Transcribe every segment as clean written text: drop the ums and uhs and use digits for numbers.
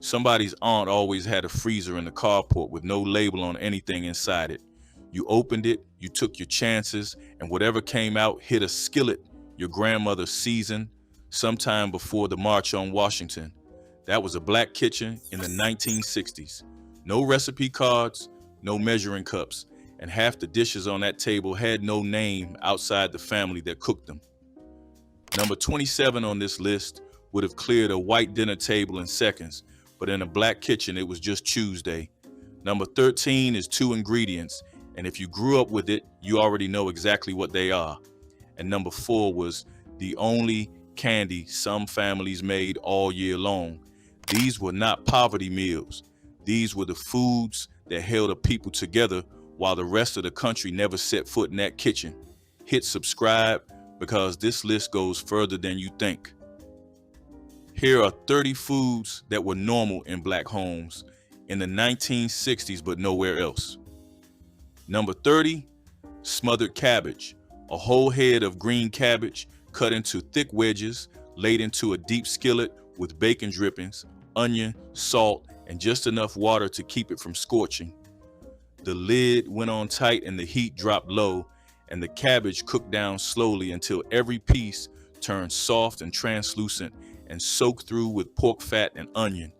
Somebody's aunt always had a freezer in the carport with no label on anything inside it. You opened it, you took your chances, and whatever came out hit a skillet your grandmother seasoned sometime before the March on Washington. That was a black kitchen in the 1960s. No recipe cards, no measuring cups, and half the dishes on that table had no name outside the family that cooked them. Number 27 on this list would have cleared a white dinner table in seconds, but in a black kitchen, it was just Tuesday. Number 13 is two ingredients, and if you grew up with it, you already know exactly what they are. And number 4 was the only candy some families made all year long. These were not poverty meals. These were the foods that held a people together while the rest of the country never set foot in that kitchen. Hit subscribe because this list goes further than you think. Here are 30 foods that were normal in black homes in the 1960s but nowhere else. Number 30, smothered cabbage, a whole head of green cabbage cut into thick wedges, laid into a deep skillet with bacon drippings, onion, salt, and just enough water to keep it from scorching. The lid went on tight and the heat dropped low, and the cabbage cooked down slowly until every piece turned soft and translucent and soaked through with pork fat and onion.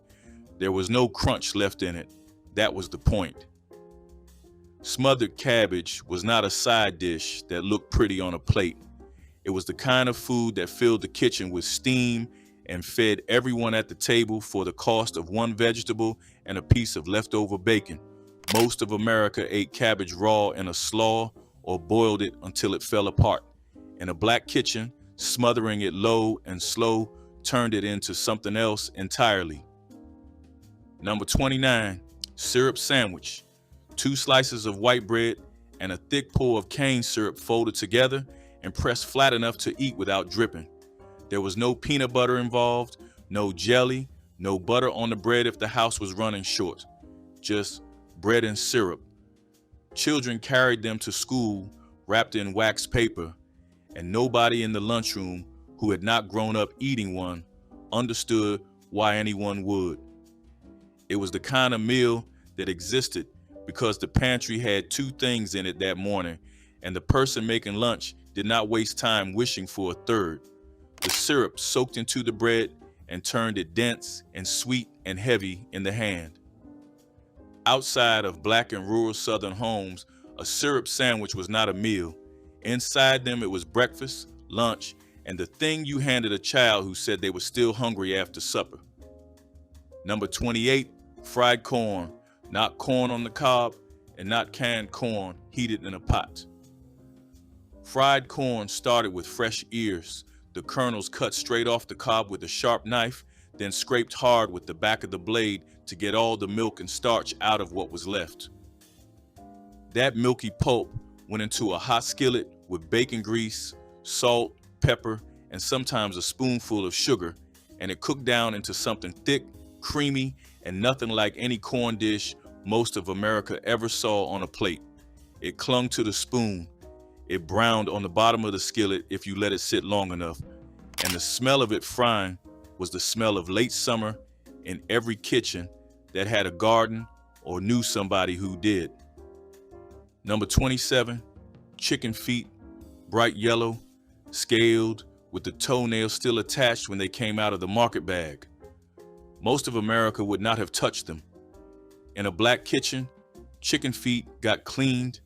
There was no crunch left in it. That was the point. Smothered cabbage was not a side dish that looked pretty on a plate. It was the kind of food that filled the kitchen with steam and fed everyone at the table for the cost of one vegetable and a piece of leftover bacon. Most of America ate cabbage raw in a slaw or boiled it until it fell apart. In a black kitchen, smothering it low and slow turned it into something else entirely. Number 29, syrup sandwich. 2 slices of white bread and a thick pour of cane syrup folded together and pressed flat enough to eat without dripping. There was no peanut butter involved, no jelly, no butter on the bread if the house was running short. Just bread and syrup. Children carried them to school wrapped in wax paper, and nobody in the lunchroom who had not grown up eating one understood why anyone would. It was the kind of meal that existed because the pantry had 2 things in it that morning, and the person making lunch did not waste time wishing for a third. The syrup soaked into the bread and turned it dense and sweet and heavy in the hand. Outside of black and rural southern homes, a syrup sandwich was not a meal. Inside them, it was breakfast, lunch, and the thing you handed a child who said they were still hungry after supper. Number 28, fried corn. Not corn on the cob and not canned corn heated in a pot. Fried corn started with fresh ears, the kernels cut straight off the cob with a sharp knife, then scraped hard with the back of the blade to get all the milk and starch out of what was left. That milky pulp went into a hot skillet with bacon grease, salt, pepper, and sometimes a spoonful of sugar, and it cooked down into something thick, creamy, and nothing like any corn dish most of America ever saw on a plate. It clung to the spoon. It browned on the bottom of the skillet if you let it sit long enough, and the smell of it frying was the smell of late summer in every kitchen that had a garden or knew somebody who did. Number 27, chicken feet, bright yellow, scaled, with the toenails still attached when they came out of the market bag. Most of America would not have touched them. In a black kitchen, chicken feet got cleaned,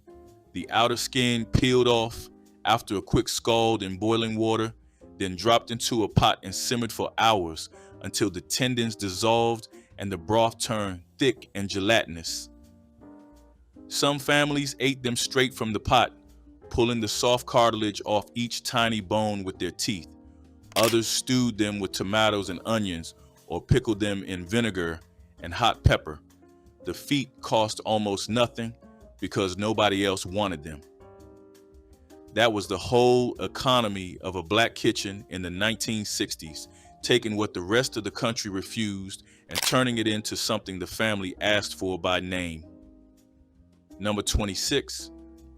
the outer skin peeled off after a quick scald in boiling water, then dropped into a pot and simmered for hours until the tendons dissolved and the broth turned thick and gelatinous. Some families ate them straight from the pot, pulling the soft cartilage off each tiny bone with their teeth. Others stewed them with tomatoes and onions or pickled them in vinegar and hot pepper. The feet cost almost nothing because nobody else wanted them. That was the whole economy of a black kitchen in the 1960s, taking what the rest of the country refused and turning it into something the family asked for by name. Number 26,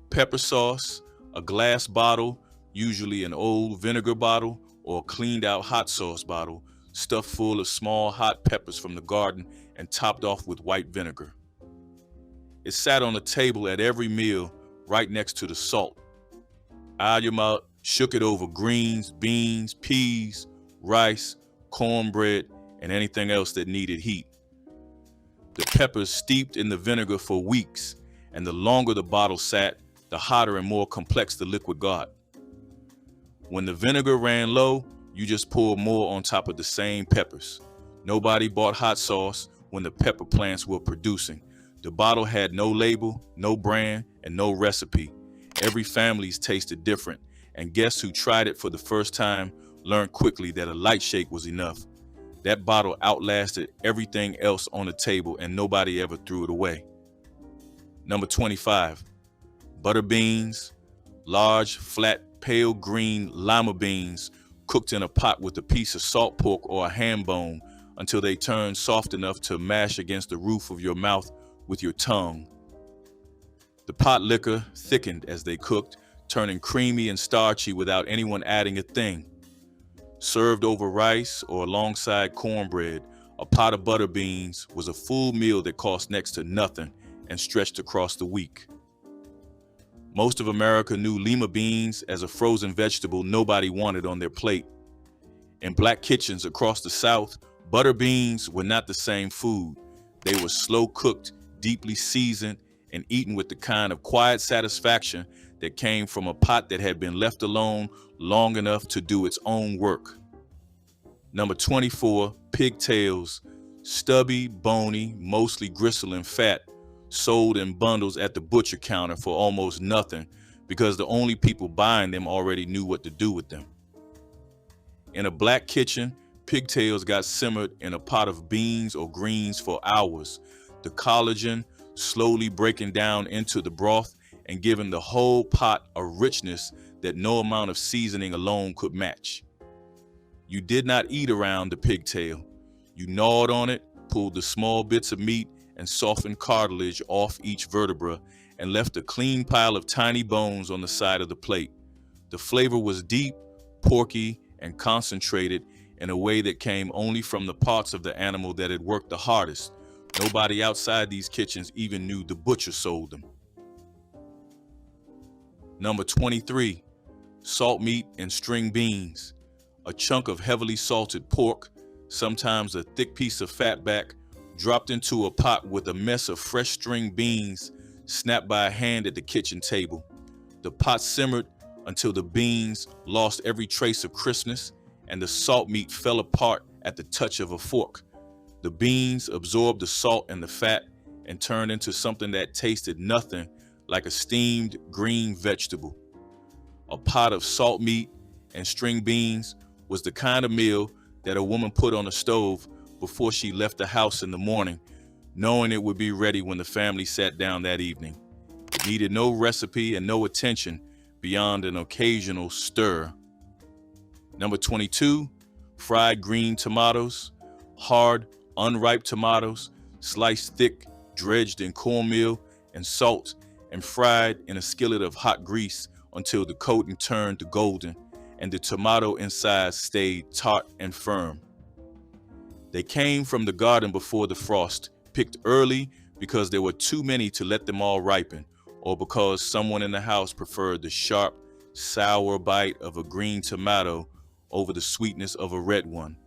pepper sauce, a glass bottle, usually an old vinegar bottle or a cleaned out hot sauce bottle, stuffed full of small hot peppers from the garden and topped off with white vinegar. It sat on the table at every meal right next to the salt. Alyama shook it over greens, beans, peas, rice, cornbread, and anything else that needed heat. The peppers steeped in the vinegar for weeks, and the longer the bottle sat, the hotter and more complex the liquid got. When the vinegar ran low, you just poured more on top of the same peppers. Nobody bought hot sauce when the pepper plants were producing. The bottle had no label, no brand, and no recipe. Every family's tasted different, and guests who tried it for the first time learned quickly that a light shake was enough. That bottle outlasted everything else on the table, and nobody ever threw it away. Number 25, butter beans, large, flat, pale green lima beans cooked in a pot with a piece of salt pork or a ham bone until they turned soft enough to mash against the roof of your mouth with your tongue. The potlikker thickened as they cooked, turning creamy and starchy without anyone adding a thing. Served over rice or alongside cornbread, a pot of butter beans was a full meal that cost next to nothing and stretched across the week. Most of America knew lima beans as a frozen vegetable nobody wanted on their plate. In black kitchens across the South, butter beans were not the same food. They were slow cooked, deeply seasoned, and eaten with the kind of quiet satisfaction that came from a pot that had been left alone long enough to do its own work. Number 24, pigtails, stubby, bony, mostly gristle and fat, sold in bundles at the butcher counter for almost nothing because the only people buying them already knew what to do with them. In a black kitchen, pigtails got simmered in a pot of beans or greens for hours, the collagen slowly breaking down into the broth and giving the whole pot a richness that no amount of seasoning alone could match. You did not eat around the pigtail. You gnawed on it, pulled the small bits of meat and softened cartilage off each vertebra, and left a clean pile of tiny bones on the side of the plate. The flavor was deep, porky, and concentrated in a way that came only from the parts of the animal that had worked the hardest. Nobody outside these kitchens even knew the butcher sold them. Number 23, salt meat and string beans. A chunk of heavily salted pork, sometimes a thick piece of fatback, dropped into a pot with a mess of fresh string beans snapped by a hand at the kitchen table. The pot simmered until the beans lost every trace of crispness and the salt meat fell apart at the touch of a fork. The beans absorbed the salt and the fat and turned into something that tasted nothing like a steamed green vegetable. A pot of salt meat and string beans was the kind of meal that a woman put on the stove before she left the house in the morning, knowing it would be ready when the family sat down that evening. It needed no recipe and no attention beyond an occasional stir. Number 22, fried green tomatoes, hard, unripe tomatoes, sliced thick, dredged in cornmeal and salt, and fried in a skillet of hot grease until the coating turned to golden and the tomato inside stayed taut and firm. They came from the garden before the frost, picked early because there were too many to let them all ripen, or because someone in the house preferred the sharp, sour bite of a green tomato over the sweetness of a red one.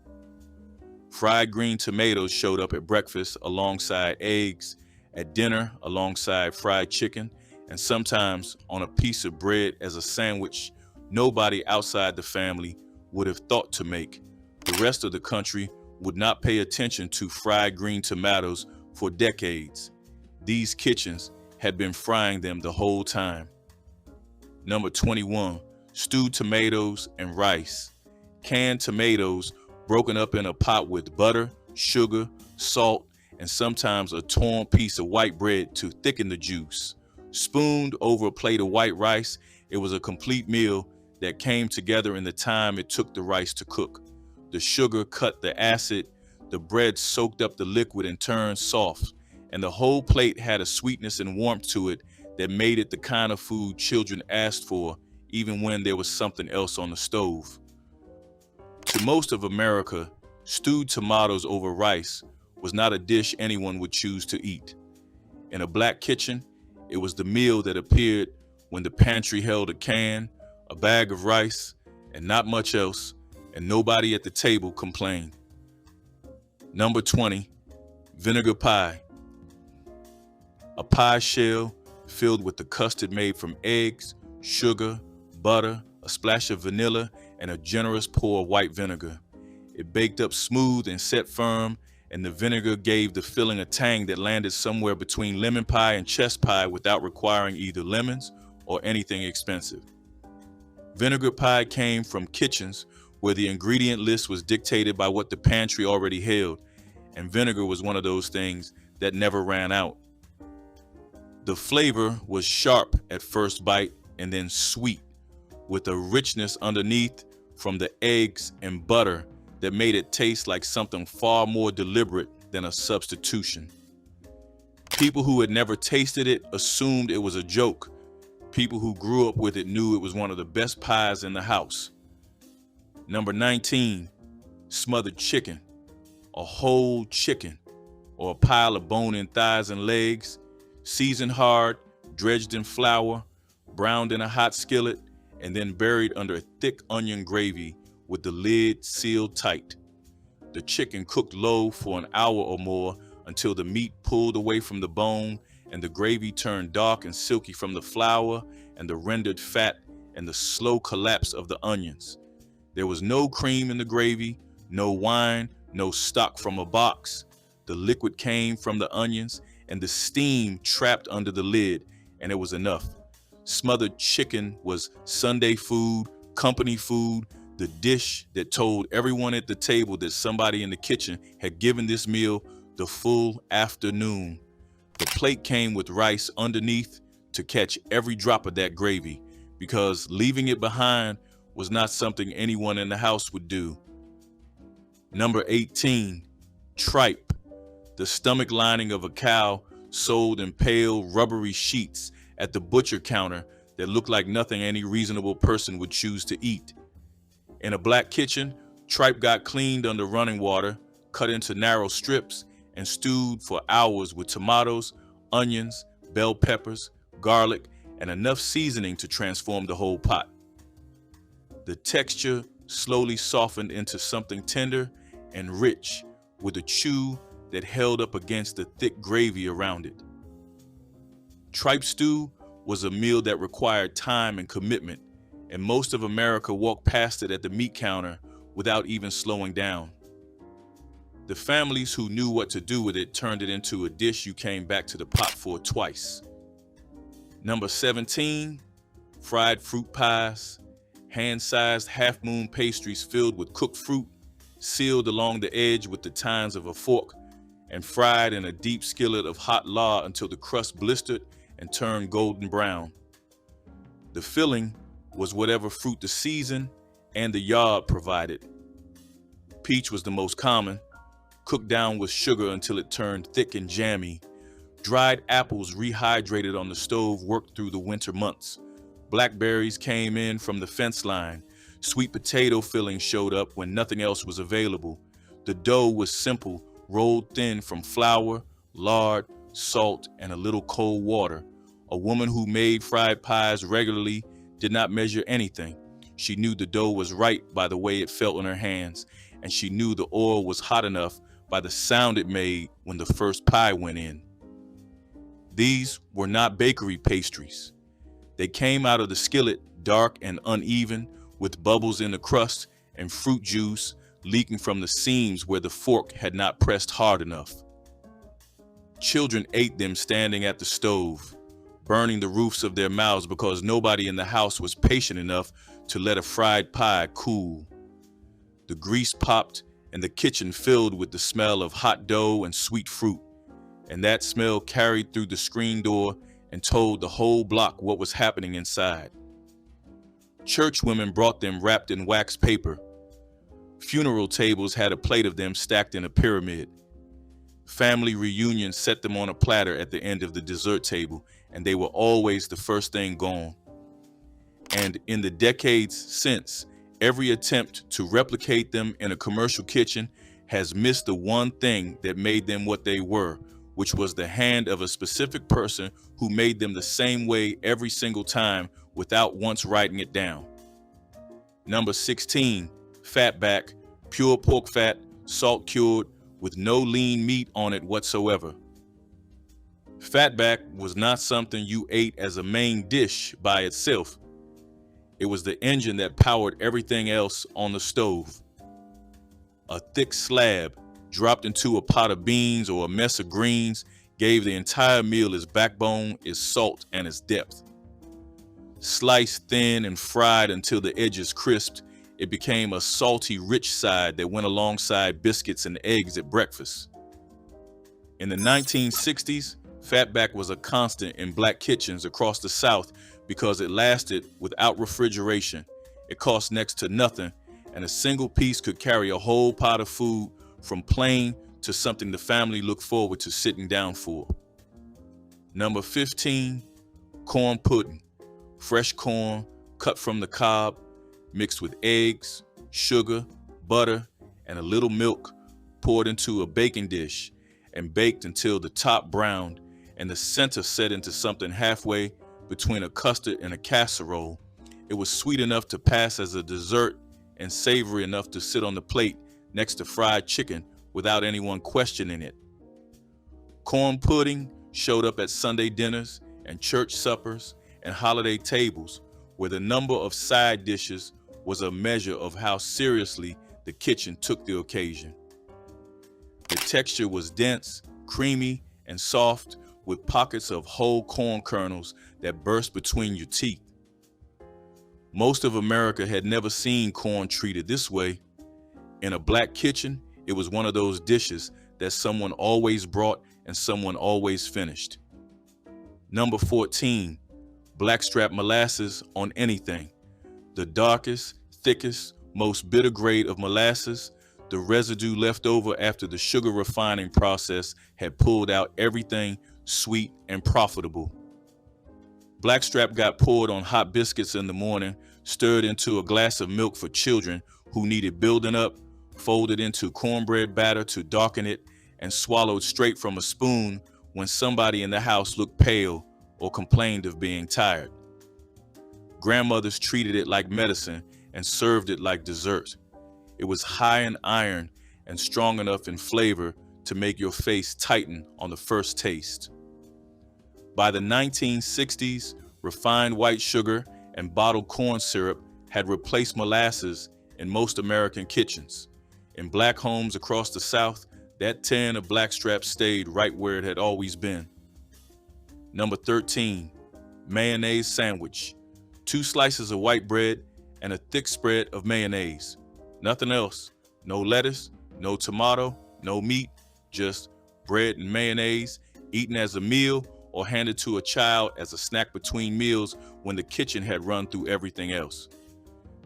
Fried green tomatoes showed up at breakfast alongside eggs, at dinner alongside fried chicken, and sometimes on a piece of bread as a sandwich nobody outside the family would have thought to make. The rest of the country would not pay attention to fried green tomatoes for decades. These kitchens had been frying them the whole time. Number 21, stewed tomatoes and rice. Canned tomatoes broken up in a pot with butter, sugar, salt, and sometimes a torn piece of white bread to thicken the juice. Spooned over a plate of white rice, it was a complete meal that came together in the time it took the rice to cook. The sugar cut the acid, the bread soaked up the liquid and turned soft, and the whole plate had a sweetness and warmth to it that made it the kind of food children asked for even when there was something else on the stove. To most of America, Stewed tomatoes over rice was not a dish anyone would choose to eat. In a black kitchen, it was the meal that appeared when the pantry held a can, a bag of rice, and not much else, and nobody at the table complained. Number 20, vinegar pie. A pie shell filled with the custard made from eggs, sugar, butter, a splash of vanilla, and a generous pour of white vinegar. It baked up smooth and set firm, and the vinegar gave the filling a tang that landed somewhere between lemon pie and chess pie without requiring either lemons or anything expensive. Vinegar pie came from kitchens where the ingredient list was dictated by what the pantry already held, and vinegar was one of those things that never ran out. The flavor was sharp at first bite and then sweet, with a richness underneath from the eggs and butter that made it taste like something far more deliberate than a substitution. People who had never tasted it assumed it was a joke. People who grew up with it knew it was one of the best pies in the house. Number 19, smothered chicken. A whole chicken, or a pile of bone-in thighs and legs, seasoned hard, dredged in flour, browned in a hot skillet, and then buried under a thick onion gravy with the lid sealed tight. The chicken cooked low for an hour or more until the meat pulled away from the bone and the gravy turned dark and silky from the flour and the rendered fat and the slow collapse of the onions. There was no cream in the gravy, no wine, no stock from a box. The liquid came from the onions and the steam trapped under the lid, and it was enough. Smothered chicken was Sunday food, company food, the dish that told everyone at the table that somebody in the kitchen had given this meal the full afternoon. The plate came with rice underneath to catch every drop of that gravy, because leaving it behind was not something anyone in the house would do. Number 18, tripe, the stomach lining of a cow sold in pale, rubbery sheets at the butcher counter that looked like nothing any reasonable person would choose to eat. In a black kitchen, tripe got cleaned under running water, cut into narrow strips, and stewed for hours with tomatoes, onions, bell peppers, garlic, and enough seasoning to transform the whole pot. The texture slowly softened into something tender and rich, with a chew that held up against the thick gravy around it. Tripe stew was a meal that required time and commitment, and most of America walked past it at the meat counter without even slowing down. The families who knew what to do with it turned it into a dish you came back to the pot for twice. Number 17, fried fruit pies, hand-sized half-moon pastries filled with cooked fruit, sealed along the edge with the tines of a fork, and fried in a deep skillet of hot lard until the crust blistered and turned golden brown. The filling was whatever fruit the season and the yard provided. Peach was the most common, cooked down with sugar until it turned thick and jammy. Dried apples rehydrated on the stove worked through the winter months. Blackberries came in from the fence line. Sweet potato filling showed up when nothing else was available. The dough was simple, rolled thin from flour, lard, salt, and a little cold water. A woman who made fried pies regularly did not measure anything. She knew the dough was right by the way it felt in her hands, and she knew the oil was hot enough by the sound it made when the first pie went in. These were not bakery pastries. They came out of the skillet, dark and uneven, with bubbles in the crust and fruit juice leaking from the seams where the fork had not pressed hard enough. Children ate them standing at the stove, burning the roofs of their mouths because nobody in the house was patient enough to let a fried pie cool. The grease popped and the kitchen filled with the smell of hot dough and sweet fruit, and that smell carried through the screen door and told the whole block what was happening inside. Church women brought them wrapped in wax paper. Funeral tables had a plate of them stacked in a pyramid. Family reunions set them on a platter at the end of the dessert table, and they were always the first thing gone. And in the decades since, every attempt to replicate them in a commercial kitchen has missed the one thing that made them what they were, which was the hand of a specific person who made them the same way every single time without once writing it down. Number 16, fatback, pure pork fat, salt cured, with no lean meat on it whatsoever. Fatback was not something you ate as a main dish by itself. It was the engine that powered everything else on the stove. A thick slab dropped into a pot of beans or a mess of greens gave the entire meal its backbone, its salt, and its depth. Sliced thin and fried until the edges crisped, it became a salty, rich side that went alongside biscuits and eggs at breakfast. In the 1960s, fatback was a constant in black kitchens across the South because it lasted without refrigeration. It cost next to nothing, and a single piece could carry a whole pot of food from plain to something the family looked forward to sitting down for. Number 15, corn pudding. Fresh corn cut from the cob, mixed with eggs, sugar, butter, and a little milk, poured into a baking dish and baked until the top browned and the center set into something halfway between a custard and a casserole. It was sweet enough to pass as a dessert and savory enough to sit on the plate next to fried chicken without anyone questioning it. Corn pudding showed up at Sunday dinners and church suppers and holiday tables, where the number of side dishes was a measure of how seriously the kitchen took the occasion. The texture was dense, creamy, and soft, with pockets of whole corn kernels that burst between your teeth. Most of America had never seen corn treated this way. In a black kitchen, it was one of those dishes that someone always brought and someone always finished. Number 14, blackstrap molasses on anything. The darkest, thickest, most bitter grade of molasses, the residue left over after the sugar refining process had pulled out everything sweet and profitable. Blackstrap got poured on hot biscuits in the morning, stirred into a glass of milk for children who needed building up, folded into cornbread batter to darken it, and swallowed straight from a spoon when somebody in the house looked pale or complained of being tired. Grandmothers treated it like medicine and served it like dessert. It was high in iron and strong enough in flavor to make your face tighten on the first taste. By the 1960s, refined white sugar and bottled corn syrup had replaced molasses in most American kitchens. In black homes across the South, that tin of blackstrap stayed right where it had always been. Number 13, mayonnaise sandwich. 2 slices of white bread and a thick spread of mayonnaise. Nothing else. No lettuce, no tomato, no meat, just bread and mayonnaise, eaten as a meal or handed to a child as a snack between meals when the kitchen had run through everything else.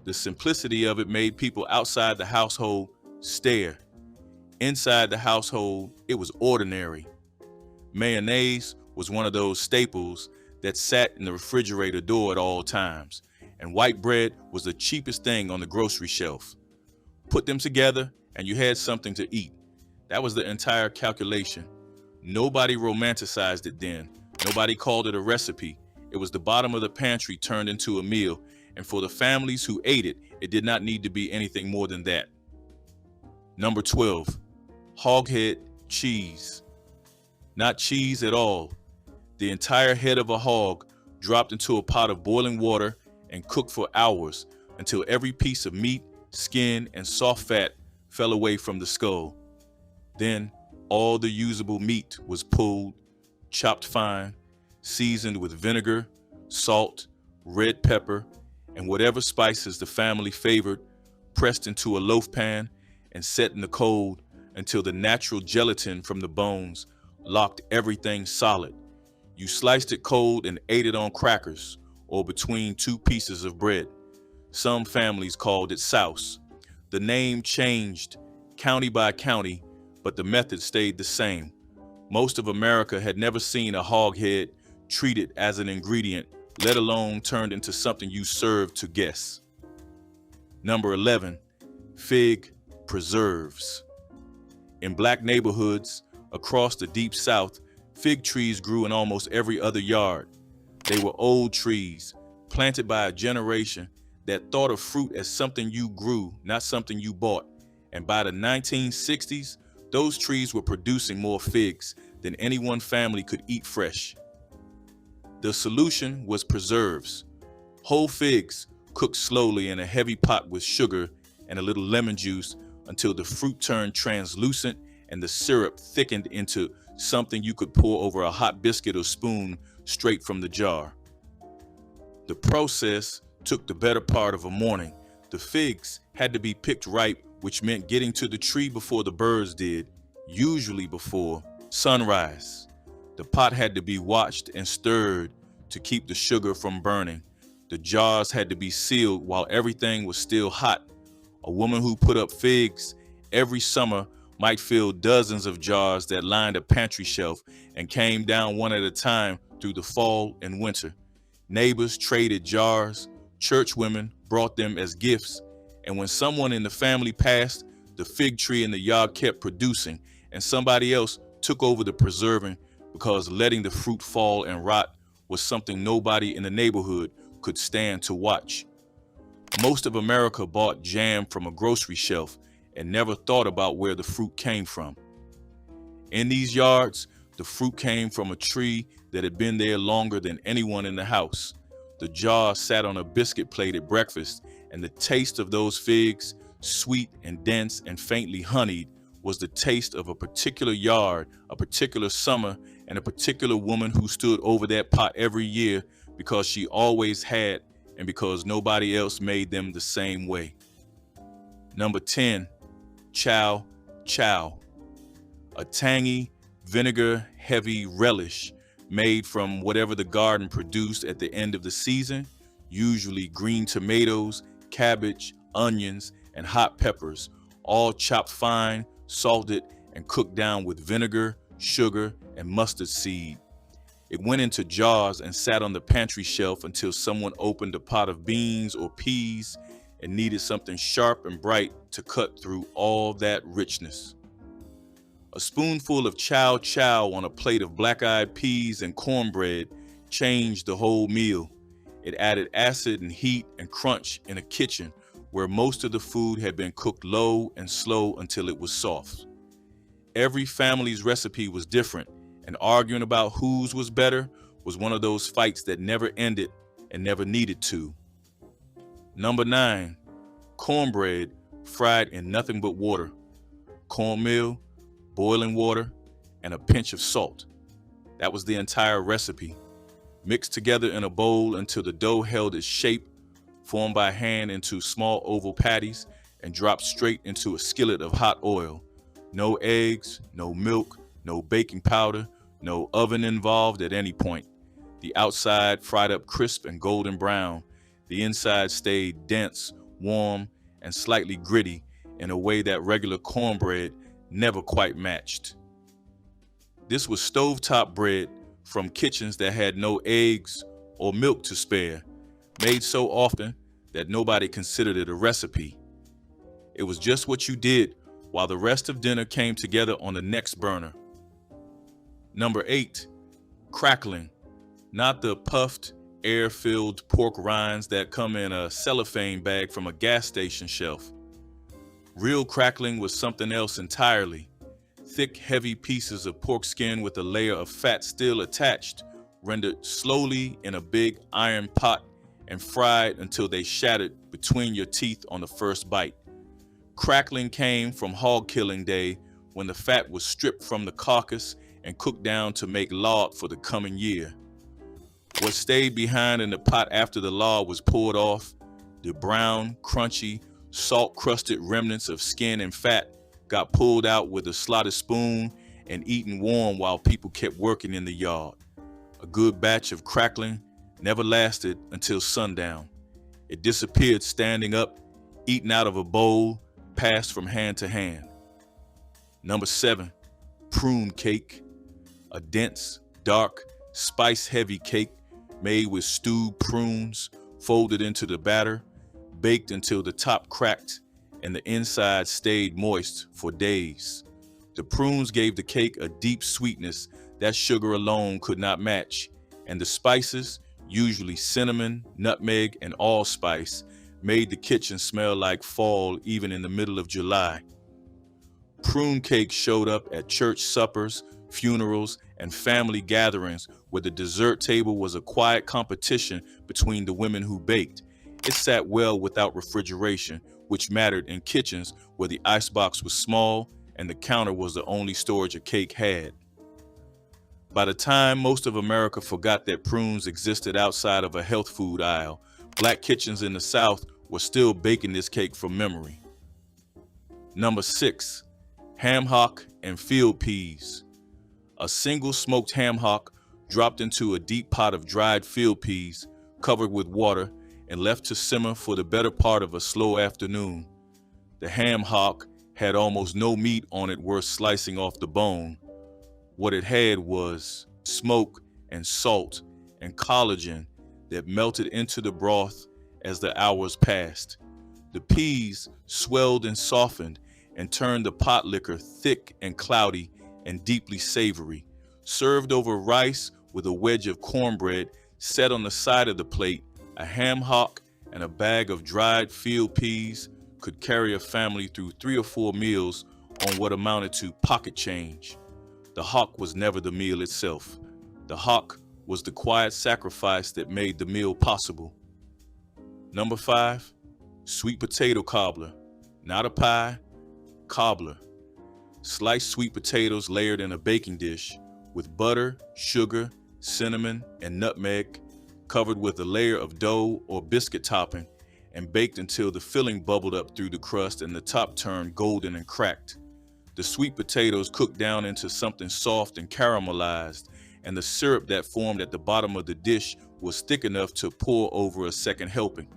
The simplicity of it made people outside the household stare. Inside the household, it was ordinary. Mayonnaise was one of those staples that sat in the refrigerator door at all times, and white bread was the cheapest thing on the grocery shelf. Put them together and you had something to eat. That was the entire calculation. Nobody romanticized it then. Nobody called it a recipe. It was the bottom of the pantry turned into a meal, and for the families who ate it, it did not need to be anything more than that. Number 12, hoghead cheese. Not cheese at all. The entire head of a hog dropped into a pot of boiling water and cooked for hours until every piece of meat, skin, and soft fat fell away from the skull. Then all the usable meat was pulled, chopped fine, seasoned with vinegar, salt, red pepper, and whatever spices the family favored, pressed into a loaf pan and set in the cold until the natural gelatin from the bones locked everything solid. You sliced it cold and ate it on crackers or between 2 pieces of bread. Some families called it souse. The name changed county by county, but the method stayed the same. Most of America had never seen a hog head treated as an ingredient, let alone turned into something you served to guests. Number 11, fig preserves. In black neighborhoods across the deep South, fig trees grew in almost every other yard. They were old trees, planted by a generation that thought of fruit as something you grew, not something you bought. And by the 1960s, those trees were producing more figs than any one family could eat fresh. The solution was preserves. Whole figs cooked slowly in a heavy pot with sugar and a little lemon juice until the fruit turned translucent and the syrup thickened into something you could pour over a hot biscuit or spoon straight from the jar. The process took the better part of a morning. The figs had to be picked ripe, which meant getting to the tree before the birds did, usually before sunrise. The pot had to be watched and stirred to keep the sugar from burning. The jars had to be sealed while everything was still hot. A woman who put up figs every summer might fill dozens of jars that lined a pantry shelf and came down one at a time through the fall and winter. Neighbors traded jars, church women brought them as gifts, and when someone in the family passed, the fig tree in the yard kept producing, and somebody else took over the preserving because letting the fruit fall and rot was something nobody in the neighborhood could stand to watch. Most of America bought jam from a grocery shelf and never thought about where the fruit came from. In these yards, the fruit came from a tree that had been there longer than anyone in the house. The jar sat on a biscuit plate at breakfast, and the taste of those figs, sweet and dense and faintly honeyed, was the taste of a particular yard, a particular summer, and a particular woman who stood over that pot every year because she always had and because nobody else made them the same way. Number 10, chow chow. A tangy, vinegar-heavy relish made from whatever the garden produced at the end of the season, usually green tomatoes, cabbage, onions, and hot peppers, all chopped fine, salted, and cooked down with vinegar, sugar, and mustard seed. It went into jars and sat on the pantry shelf until someone opened a pot of beans or peas and needed something sharp and bright to cut through all that richness. A spoonful of chow chow on a plate of black-eyed peas and cornbread changed the whole meal. It added acid and heat and crunch in a kitchen where most of the food had been cooked low and slow until it was soft. Every family's recipe was different, and arguing about whose was better was one of those fights that never ended and never needed to. Number 9, cornbread fried in nothing but water, cornmeal, boiling water, and a pinch of salt. That was the entire recipe. Mixed together in a bowl until the dough held its shape, formed by hand into small oval patties, and dropped straight into a skillet of hot oil. No eggs, no milk, no baking powder, no oven involved at any point. The outside fried up crisp and golden brown. The inside stayed dense, warm, and slightly gritty in a way that regular cornbread never quite matched. This was stovetop bread from kitchens that had no eggs or milk to spare, made so often that nobody considered it a recipe. It was just what you did while the rest of dinner came together on the next burner. Number 8, crackling. Not the puffed, air-filled pork rinds that come in a cellophane bag from a gas station shelf. Real crackling was something else entirely. Thick, heavy pieces of pork skin with a layer of fat still attached, rendered slowly in a big iron pot and fried until they shattered between your teeth on the first bite. Crackling came from hog killing day when the fat was stripped from the carcass and cooked down to make lard for the coming year. What stayed behind in the pot after the lard was poured off, the brown, crunchy, salt-crusted remnants of skin and fat got pulled out with a slotted spoon and eaten warm while people kept working in the yard. A good batch of crackling never lasted until sundown. It disappeared standing up, eaten out of a bowl, passed from hand to hand. Number 7, prune cake. A dense, dark, spice-heavy cake made with stewed prunes, folded into the batter, baked until the top cracked and the inside stayed moist for days. The prunes gave the cake a deep sweetness that sugar alone could not match, and the spices, usually cinnamon, nutmeg, and allspice, made the kitchen smell like fall even in the middle of July. Prune cake showed up at church suppers, funerals, and family gatherings where the dessert table was a quiet competition between the women who baked. It sat well without refrigeration, which mattered in kitchens where the icebox was small and the counter was the only storage a cake had. By the time most of America forgot that prunes existed outside of a health food aisle, black kitchens in the South were still baking this cake from memory. Number 6, ham hock and field peas. A single smoked ham hock dropped into a deep pot of dried field peas, covered with water, and left to simmer for the better part of a slow afternoon. The ham hock had almost no meat on it worth slicing off the bone. What it had was smoke and salt and collagen that melted into the broth as the hours passed. The peas swelled and softened and turned the potlikker thick and cloudy and deeply savory. Served over rice with a wedge of cornbread set on the side of the plate, a ham hock and a bag of dried field peas could carry a family through 3 or 4 meals on what amounted to pocket change. The hock was never the meal itself. The hock was the quiet sacrifice that made the meal possible. Number 5, sweet potato cobbler. Not a pie, cobbler. Sliced sweet potatoes layered in a baking dish with butter, sugar, cinnamon, and nutmeg, covered with a layer of dough or biscuit topping, and baked until the filling bubbled up through the crust and the top turned golden and cracked. The sweet potatoes cooked down into something soft and caramelized, and the syrup that formed at the bottom of the dish was thick enough to pour over a second helping.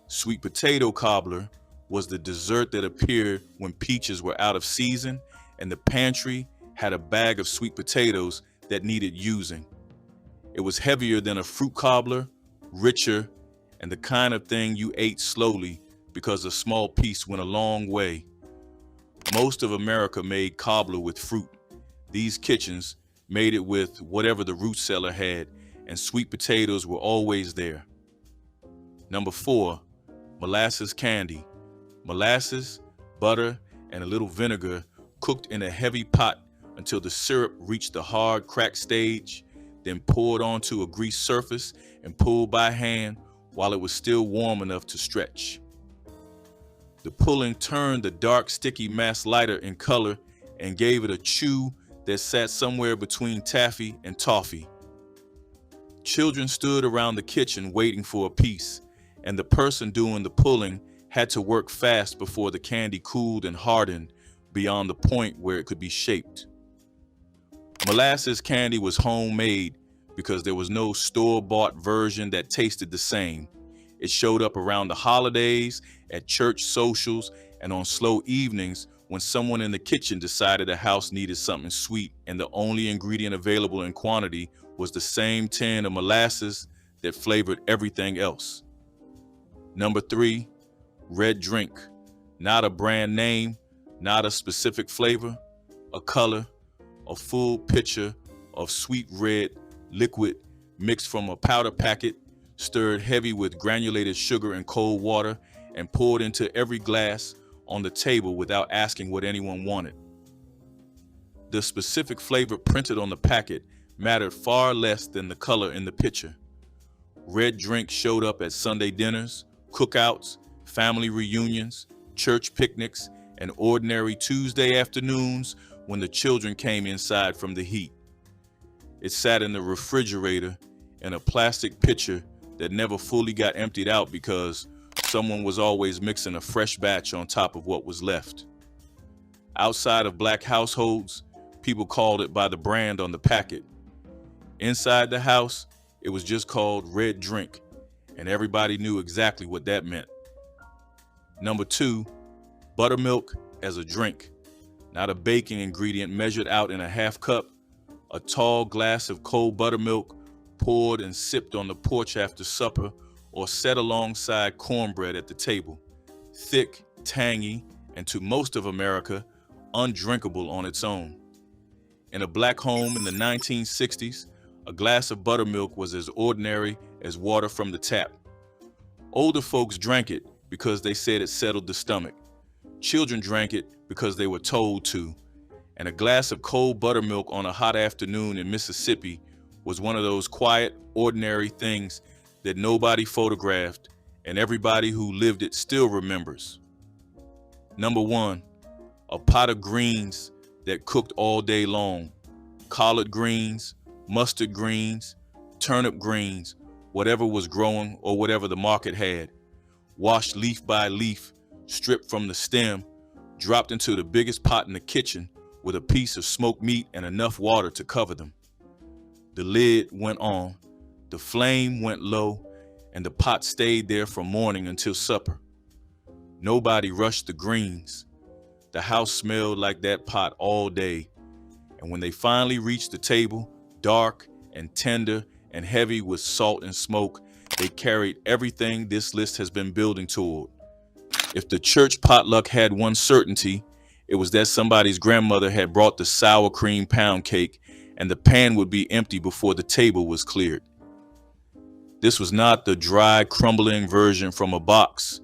Sweet potato cobbler was the dessert that appeared when peaches were out of season and the pantry had a bag of sweet potatoes that needed using. It was heavier than a fruit cobbler, richer, and the kind of thing you ate slowly because a small piece went a long way. Most of America made cobbler with fruit. These kitchens made it with whatever the root cellar had, and sweet potatoes were always there. Number 4, molasses candy. Molasses, butter, and a little vinegar cooked in a heavy pot until the syrup reached the hard crack stage, then poured onto a greased surface and pulled by hand while it was still warm enough to stretch. The pulling turned the dark, sticky mass lighter in color and gave it a chew that sat somewhere between taffy and toffee. Children stood around the kitchen waiting for a piece, and the person doing the pulling had to work fast before the candy cooled and hardened beyond the point where it could be shaped. Molasses candy was homemade because there was no store-bought version that tasted the same. It showed up around the holidays, at church socials, and on slow evenings when someone in the kitchen decided the house needed something sweet and the only ingredient available in quantity was the same tin of molasses that flavored everything else. Number 3, red drink. Not a brand name, not a specific flavor, a color, a full pitcher of sweet red liquid mixed from a powder packet, stirred heavy with granulated sugar and cold water, and poured into every glass on the table without asking what anyone wanted. The specific flavor printed on the packet mattered far less than the color in the pitcher. Red drink showed up at Sunday dinners, cookouts, family reunions, church picnics, and ordinary Tuesday afternoons when the children came inside from the heat. It sat in the refrigerator in a plastic pitcher that never fully got emptied out because someone was always mixing a fresh batch on top of what was left. Outside of black households, people called it by the brand on the packet. Inside the house, it was just called red drink, and everybody knew exactly what that meant. Number 2, buttermilk as a drink. Not a baking ingredient measured out in a half cup, a tall glass of cold buttermilk poured and sipped on the porch after supper or set alongside cornbread at the table. Thick, tangy, and to most of America, undrinkable on its own. In a black home in the 1960s, a glass of buttermilk was as ordinary as water from the tap. Older folks drank it because they said it settled the stomach. Children drank it because they were told to. And a glass of cold buttermilk on a hot afternoon in Mississippi was one of those quiet, ordinary things that nobody photographed and everybody who lived it still remembers. Number 1, a pot of greens that cooked all day long. Collard greens, mustard greens, turnip greens, whatever was growing or whatever the market had. Washed leaf by leaf, stripped from the stem, dropped into the biggest pot in the kitchen with a piece of smoked meat and enough water to cover them. The lid went on, the flame went low, and the pot stayed there from morning until supper. Nobody rushed the greens. The house smelled like that pot all day, and when they finally reached the table, dark and tender and heavy with salt and smoke, they carried everything this list has been building toward. If the church potluck had one certainty, it was that somebody's grandmother had brought the sour cream pound cake, and the pan would be empty before the table was cleared. This was not the dry, crumbling version from a box.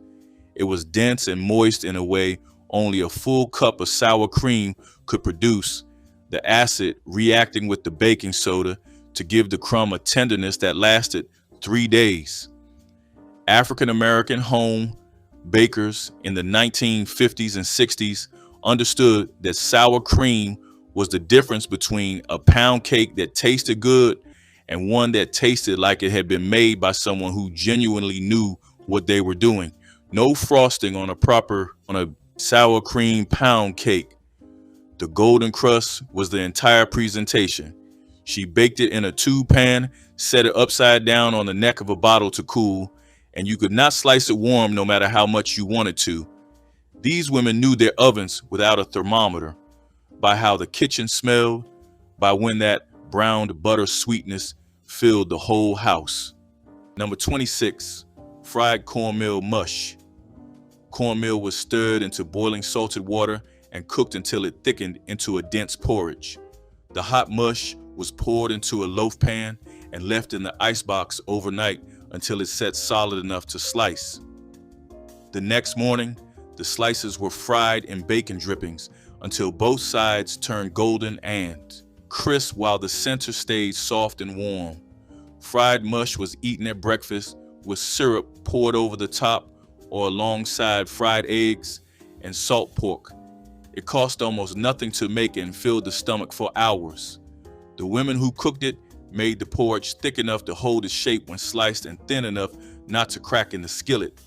It was dense and moist in a way only a full cup of sour cream could produce, the acid reacting with the baking soda to give the crumb a tenderness that lasted 3 days. African-American home bakers in the 1950s and 60s understood that sour cream was the difference between a pound cake that tasted good and one that tasted like it had been made by someone who genuinely knew what they were doing. No frosting on a sour cream pound cake. The golden crust was the entire presentation. She baked it in a tube pan, set it upside down on the neck of a bottle to cool, and you could not slice it warm no matter how much you wanted to. These women knew their ovens without a thermometer, by how the kitchen smelled, by when that browned butter sweetness filled the whole house. Number 26, fried cornmeal mush. Cornmeal was stirred into boiling salted water and cooked until it thickened into a dense porridge. The hot mush was poured into a loaf pan and left in the icebox overnight until it set solid enough to slice. The next morning, the slices were fried in bacon drippings until both sides turned golden and crisp while the center stayed soft and warm. Fried mush was eaten at breakfast with syrup poured over the top or alongside fried eggs and salt pork. It cost almost nothing to make and filled the stomach for hours. The women who cooked it made the porridge thick enough to hold its shape when sliced and thin enough not to crack in the skillet.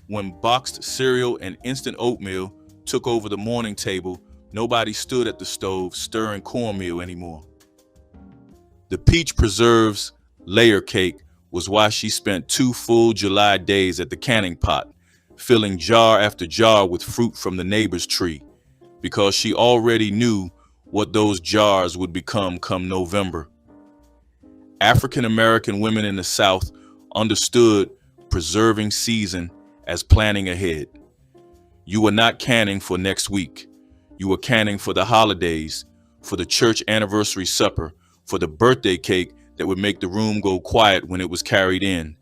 When boxed cereal and instant oatmeal took over the morning table, nobody stood at the stove stirring cornmeal anymore. The peach preserves layer cake was why she spent 2 full July days at the canning pot, filling jar after jar with fruit from the neighbor's tree, because she already knew what those jars would become come November. African American women in the South understood preserving season as planning ahead. You were not canning for next week. You were canning for the holidays, for the church anniversary supper, for the birthday cake that would make the room go quiet when it was carried in.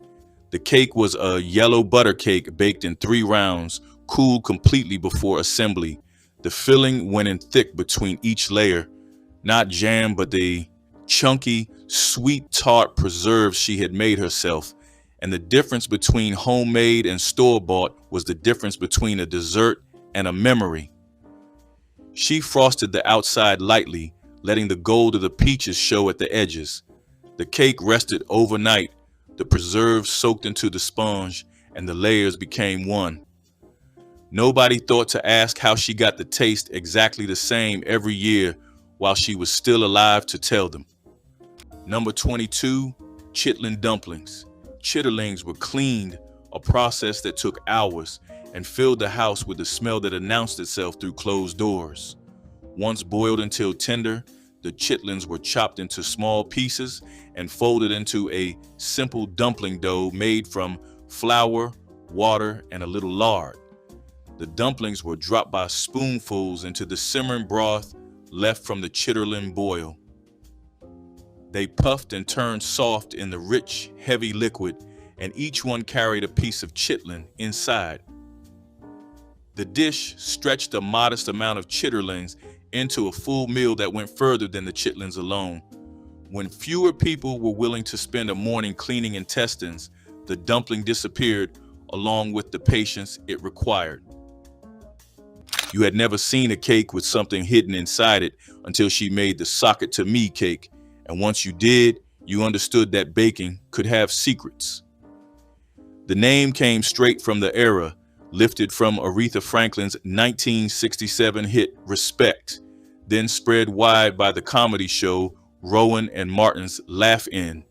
The cake was a yellow butter cake baked in 3 rounds, cooled completely before assembly. The filling went in thick between each layer, not jam, but the chunky, sweet tart preserves she had made herself. And the difference between homemade and store-bought was the difference between a dessert and a memory. She frosted the outside lightly, letting the gold of the peaches show at the edges. The cake rested overnight, the preserves soaked into the sponge, and the layers became one. Nobody thought to ask how she got the taste exactly the same every year while she was still alive to tell them. Number 22, chitlin dumplings. Chitterlings were cleaned, a process that took hours, and filled the house with the smell that announced itself through closed doors. Once boiled until tender, the chitlins were chopped into small pieces and folded into a simple dumpling dough made from flour, water, and a little lard. The dumplings were dropped by spoonfuls into the simmering broth left from the chitterling boil. They puffed and turned soft in the rich, heavy liquid, and each one carried a piece of chitlin inside. The dish stretched a modest amount of chitterlings into a full meal that went further than the chitlins alone. When fewer people were willing to spend a morning cleaning intestines, the dumpling disappeared along with the patience it required. You had never seen a cake with something hidden inside it until she made the socket to me cake, and once you did, you understood that baking could have secrets. The name came straight from the era, lifted from Aretha Franklin's 1967 hit Respect, then spread wide by the comedy show Rowan and Martin's Laugh In.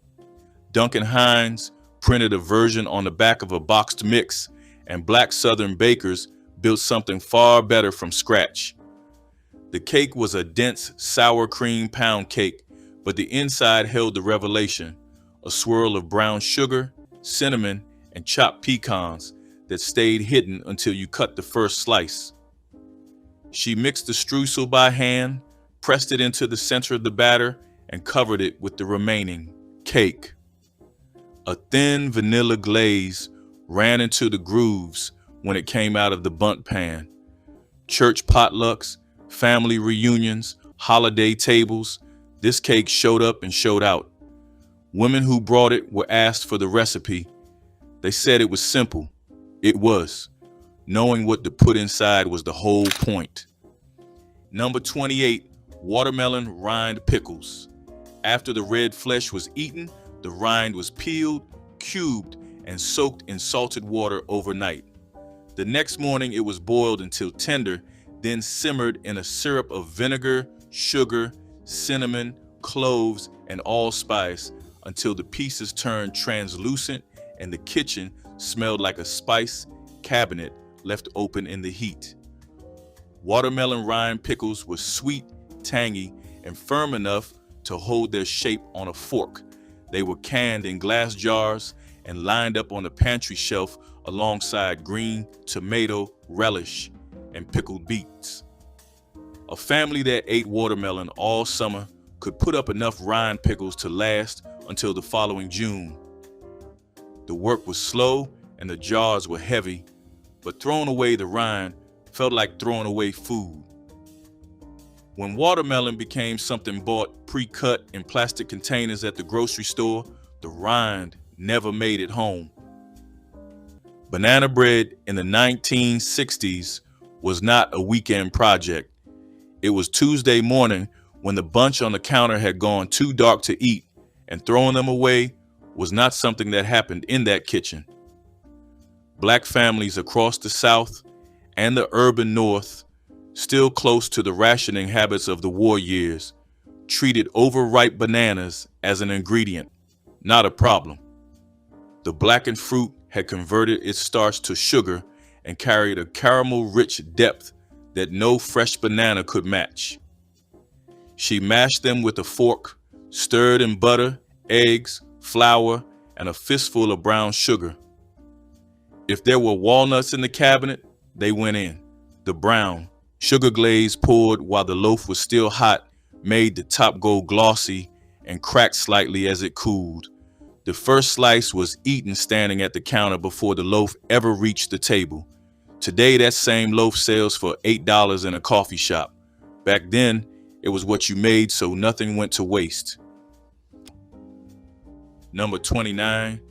Duncan Hines printed a version on the back of a boxed mix, and Black Southern bakers built something far better from scratch. The cake was a dense sour cream pound cake, but the inside held the revelation, a swirl of brown sugar, cinnamon, and chopped pecans that stayed hidden until you cut the first slice. She mixed the streusel by hand, pressed it into the center of the batter, and covered it with the remaining cake. A thin vanilla glaze ran into the grooves when it came out of the bundt pan. Church potlucks, family reunions, holiday tables, this cake showed up and showed out. Women who brought it were asked for the recipe. They said it was simple. It was. Knowing what to put inside was the whole point. Number 28, watermelon rind pickles. After the red flesh was eaten, the rind was peeled, cubed, and soaked in salted water overnight. The next morning it was boiled until tender, then simmered in a syrup of vinegar, sugar, cinnamon, cloves, and allspice until the pieces turned translucent and the kitchen smelled like a spice cabinet left open in the heat. Watermelon rind pickles were sweet, tangy, and firm enough to hold their shape on a fork. They were canned in glass jars and lined up on the pantry shelf alongside green tomato relish and pickled beets. A family that ate watermelon all summer could put up enough rind pickles to last until the following June. The work was slow and the jars were heavy, but throwing away the rind felt like throwing away food. When watermelon became something bought pre-cut in plastic containers at the grocery store, the rind never made it home. Banana bread in the 1960s was not a weekend project. It was Tuesday morning when the bunch on the counter had gone too dark to eat, and throwing them away was not something that happened in that kitchen. Black families across the South and the urban North, still close to the rationing habits of the war years, treated overripe bananas as an ingredient, not a problem. The blackened fruit had converted its starch to sugar and carried a caramel-rich depth that no fresh banana could match. She mashed them with a fork, stirred in butter, eggs, flour, and a fistful of brown sugar. If there were walnuts in the cabinet, they went in. The brown, sugar glaze poured while the loaf was still hot made the top go glossy and cracked slightly as it cooled. The first slice was eaten standing at the counter before the loaf ever reached the table. Today, that same loaf sells for $8 in a coffee shop. Back then, it was what you made, so nothing went to waste. Number 29,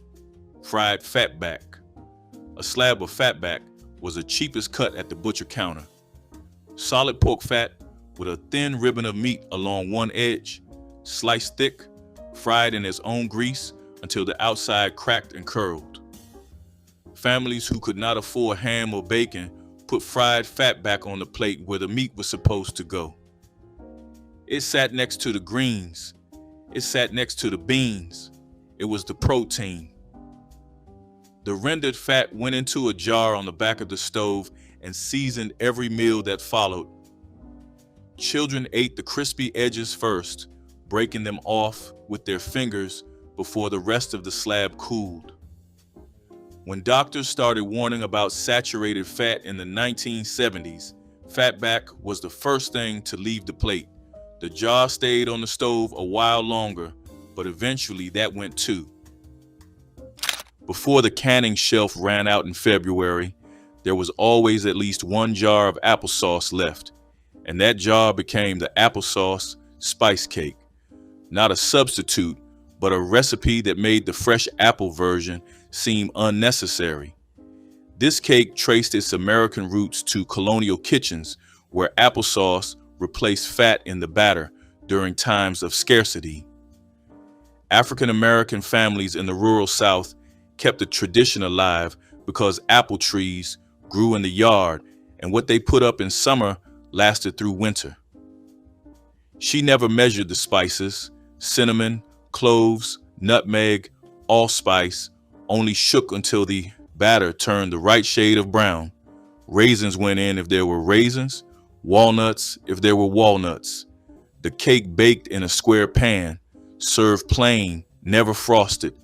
fried fatback. A slab of fatback was the cheapest cut at the butcher counter. Solid pork fat with a thin ribbon of meat along one edge, sliced thick, fried in its own grease until the outside cracked and curled. Families who could not afford ham or bacon put fried fatback on the plate where the meat was supposed to go. It sat next to the greens. It sat next to the beans. It was the protein. The rendered fat went into a jar on the back of the stove and seasoned every meal that followed. Children ate the crispy edges first, breaking them off with their fingers before the rest of the slab cooled. When doctors started warning about saturated fat in the 1970s, fatback was the first thing to leave the plate. The jar stayed on the stove a while longer, but eventually that went too. Before the canning shelf ran out in February, there was always at least one jar of applesauce left, and that jar became the applesauce spice cake. Not a substitute, but a recipe that made the fresh apple version seem unnecessary. This cake traced its American roots to colonial kitchens where applesauce replaced fat in the batter during times of scarcity. African American families in the rural South kept the tradition alive because apple trees grew in the yard and what they put up in summer lasted through winter. She never measured the spices, cinnamon, cloves, nutmeg, allspice, only shook until the batter turned the right shade of brown. Raisins went in if there were raisins, walnuts if there were walnuts. The cake baked in a square pan, served plain, never frosted.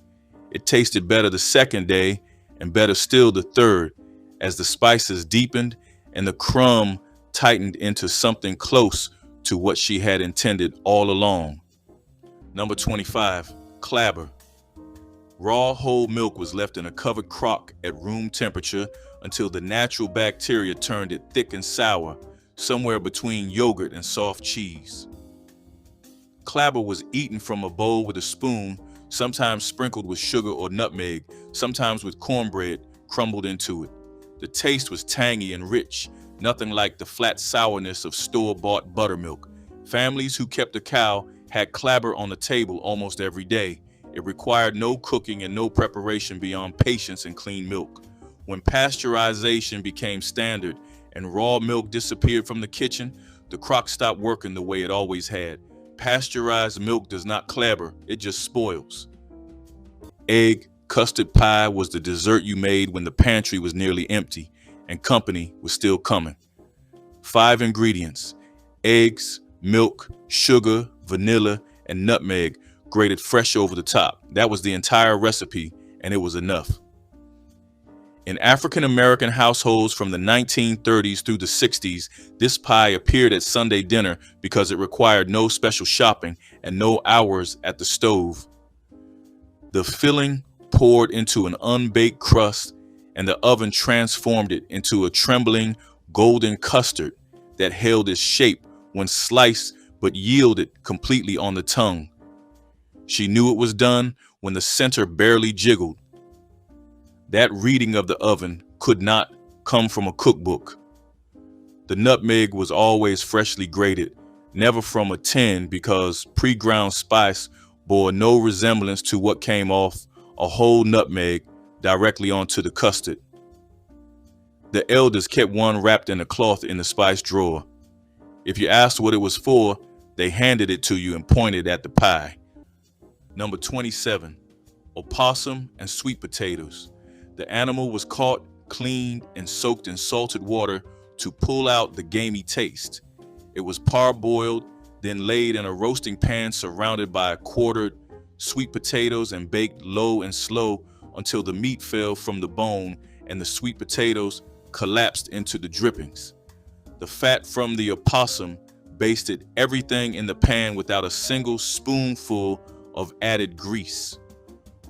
It tasted better the second day and better still the third as the spices deepened and the crumb tightened into something close to what she had intended all along. Number 25, clabber. Raw whole milk was left in a covered crock at room temperature until the natural bacteria turned it thick and sour, somewhere between yogurt and soft cheese. Clabber was eaten from a bowl with a spoon, sometimes sprinkled with sugar or nutmeg, sometimes with cornbread crumbled into it. The taste was tangy and rich, nothing like the flat sourness of store-bought buttermilk. Families who kept a cow had clabber on the table almost every day. It required no cooking and no preparation beyond patience and clean milk. When pasteurization became standard and raw milk disappeared from the kitchen, the crock stopped working the way it always had. Pasteurized milk does not clabber, it just spoils. Egg custard pie was the dessert you made when the pantry was nearly empty and company was still coming. 5 ingredients: eggs, milk, sugar, vanilla, and nutmeg grated fresh over the top. That was the entire recipe, and it was enough. In African American households from the 1930s through the 60s, this pie appeared at Sunday dinner because it required no special shopping and no hours at the stove. The filling poured into an unbaked crust, and the oven transformed it into a trembling golden custard that held its shape when sliced but yielded completely on the tongue. She knew it was done when the center barely jiggled. That reading of the oven could not come from a cookbook. The nutmeg was always freshly grated, never from a tin, because pre-ground spice bore no resemblance to what came off a whole nutmeg directly onto the custard. The elders kept one wrapped in a cloth in the spice drawer. If you asked what it was for, they handed it to you and pointed at the pie. Number 27, opossum and sweet potatoes. The animal was caught, cleaned, and soaked in salted water to pull out the gamey taste. It was parboiled, then laid in a roasting pan surrounded by quartered sweet potatoes and baked low and slow until the meat fell from the bone and the sweet potatoes collapsed into the drippings. The fat from the opossum basted everything in the pan without a single spoonful of added grease.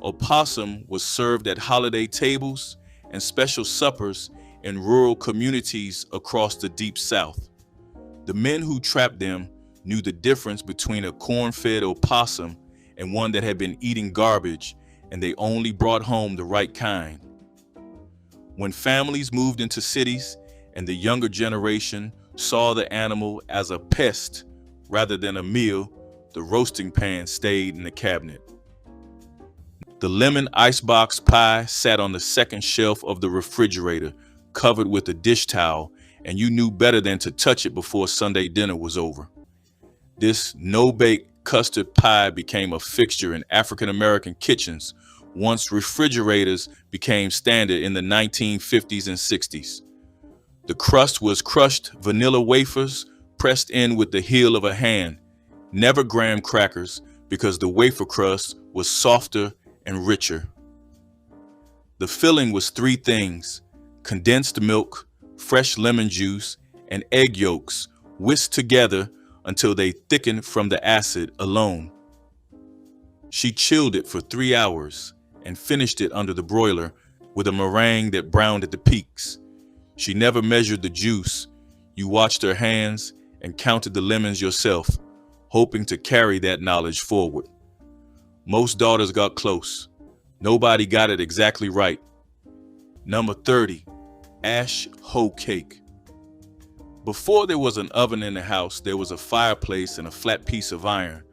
Opossum was served at holiday tables and special suppers in rural communities across the Deep South. The men who trapped them knew the difference between a corn-fed opossum and one that had been eating garbage, and they only brought home the right kind. When families moved into cities and the younger generation saw the animal as a pest rather than a meal, the roasting pan stayed in the cabinet. The lemon icebox pie sat on the second shelf of the refrigerator, covered with a dish towel, and you knew better than to touch it before Sunday dinner was over. This no-bake custard pie became a fixture in African American kitchens once refrigerators became standard in the 1950s and 60s. The crust was crushed vanilla wafers pressed in with the heel of a hand, never graham crackers, because the wafer crust was softer and richer. The filling was three things: condensed milk, fresh lemon juice, and egg yolks whisked together until they thickened from the acid alone. She chilled it for 3 hours and finished it under the broiler with a meringue that browned at the peaks. She never measured the juice. You watched her hands and counted the lemons yourself, hoping to carry that knowledge forward. Most daughters got close. Nobody got it exactly right. Number 30, ash hoe cake. Before there was an oven in the house, there was a fireplace and a flat piece of iron.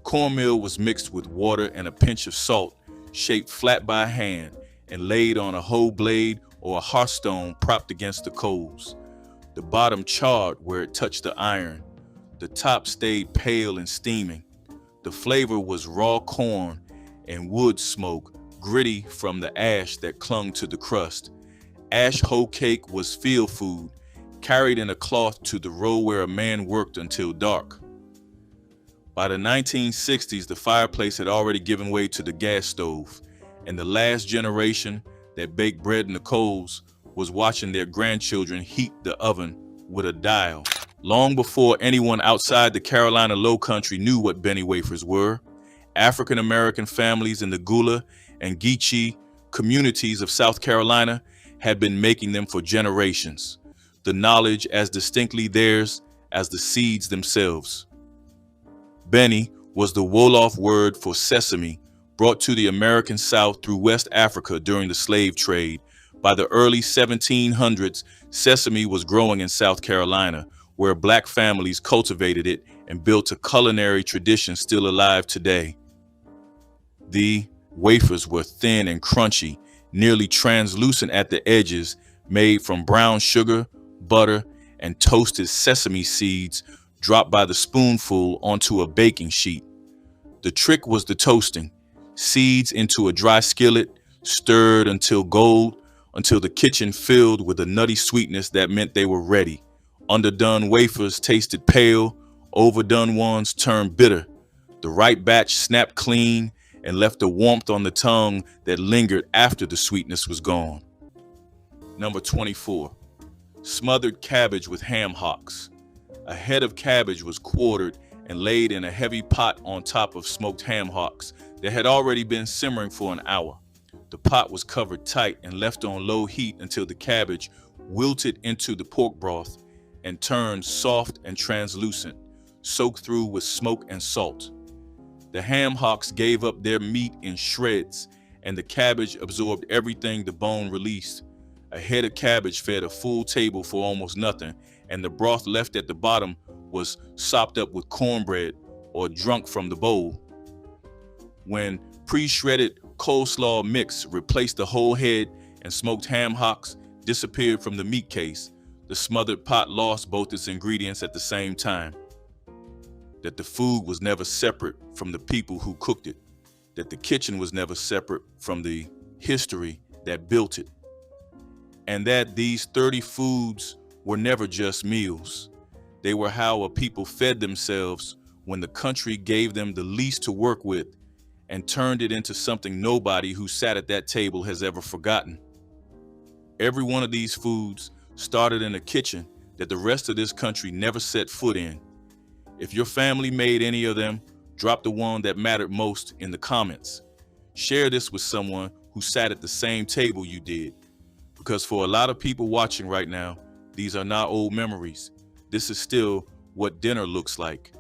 Cornmeal was mixed with water and a pinch of salt, shaped flat by hand and laid on a hoe blade or a hearthstone propped against the coals. The bottom charred where it touched the iron. The top stayed pale and steaming. The flavor was raw corn and wood smoke, gritty from the ash that clung to the crust. Ash hoe cake was field food, carried in a cloth to the row where a man worked until dark. By the 1960s, the fireplace had already given way to the gas stove, and the last generation that baked bread in the coals was watching their grandchildren heat the oven with a dial. Long before anyone outside the Carolina Low Country knew what Benny wafers were, African-American families in the Gula and Geechee communities of South Carolina had been making them for generations, the knowledge as distinctly theirs as the seeds themselves. Benny was the Wolof word for sesame, brought to the American South through West Africa during the slave trade. By the early 1700s, sesame was growing in South Carolina, where Black families cultivated it and built a culinary tradition still alive today. The wafers were thin and crunchy, nearly translucent at the edges, made from brown sugar, butter, and toasted sesame seeds dropped by the spoonful onto a baking sheet. The trick was the toasting. Seeds into a dry skillet, stirred until gold, until the kitchen filled with a nutty sweetness that meant they were ready. Underdone wafers tasted pale, overdone ones turned bitter. The right batch snapped clean and left a warmth on the tongue that lingered after the sweetness was gone. Number 24, smothered cabbage with ham hocks. A head of cabbage was quartered and laid in a heavy pot on top of smoked ham hocks that had already been simmering for an hour. The pot was covered tight and left on low heat until the cabbage wilted into the pork broth and turned soft and translucent, soaked through with smoke and salt. The ham hocks gave up their meat in shreds, and the cabbage absorbed everything the bone released. A head of cabbage fed a full table for almost nothing, and the broth left at the bottom was sopped up with cornbread or drunk from the bowl. When pre-shredded coleslaw mix replaced the whole head and smoked ham hocks disappeared from the meat case, the smothered pot lost both its ingredients at the same time. That the food was never separate from the people who cooked it. That the kitchen was never separate from the history that built it. And that these 30 foods were never just meals. They were how a people fed themselves when the country gave them the least to work with and turned it into something nobody who sat at that table has ever forgotten. Every one of these foods started in a kitchen that the rest of this country never set foot in. If your family made any of them, drop the one that mattered most in the comments. Share this with someone who sat at the same table you did. Because for a lot of people watching right now, these are not old memories. This is still what dinner looks like.